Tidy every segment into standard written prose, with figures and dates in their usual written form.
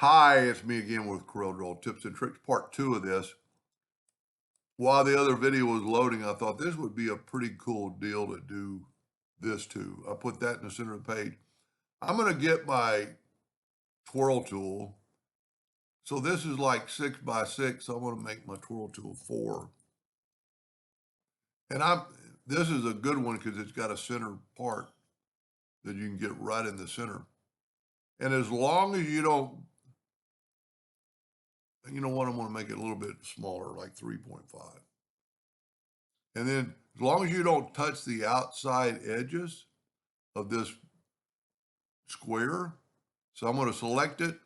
Hi, it's me again with Corel Draw Tips and Tricks, part 2 of this. While the other video was loading, I thought this would be a pretty cool deal to do this too. I put that in the center of the page. I'm going to get my twirl tool. So this is like 6 by 6. So I'm going to make my twirl tool 4. And this is a good one because it's got a center part that you can get right in the center. And as long as you don't, you know what, I'm going to make it a little bit smaller, like 3.5. And then as long as you don't touch the outside edges of this square, so I'm going to select it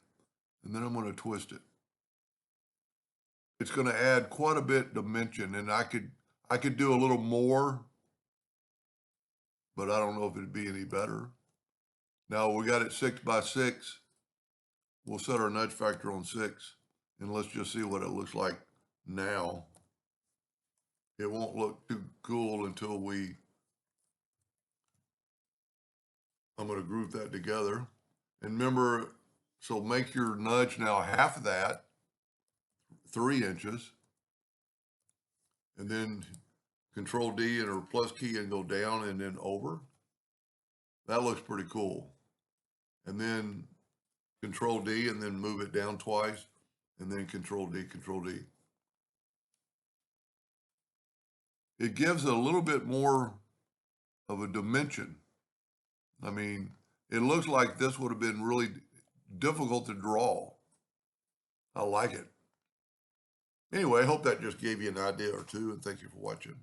and then I'm going to twist it. It's going to add quite a bit dimension, and I could do a little more, but I don't know if it'd be any better. Now we got it 6 by 6. We'll set our nudge factor on 6, and let's just see what it looks like now. It won't look too cool until I'm going to group that together. And remember, so make your nudge now half of that, 3 inches. And then Control D and or plus key and go down and then over. That looks pretty cool. And then Control D and then move it down twice. And then Control D, Control D. It gives a little bit more of a dimension. I mean, it looks like this would have been really difficult to draw. I like it. Anyway, I hope that just gave you an idea or two, and thank you for watching.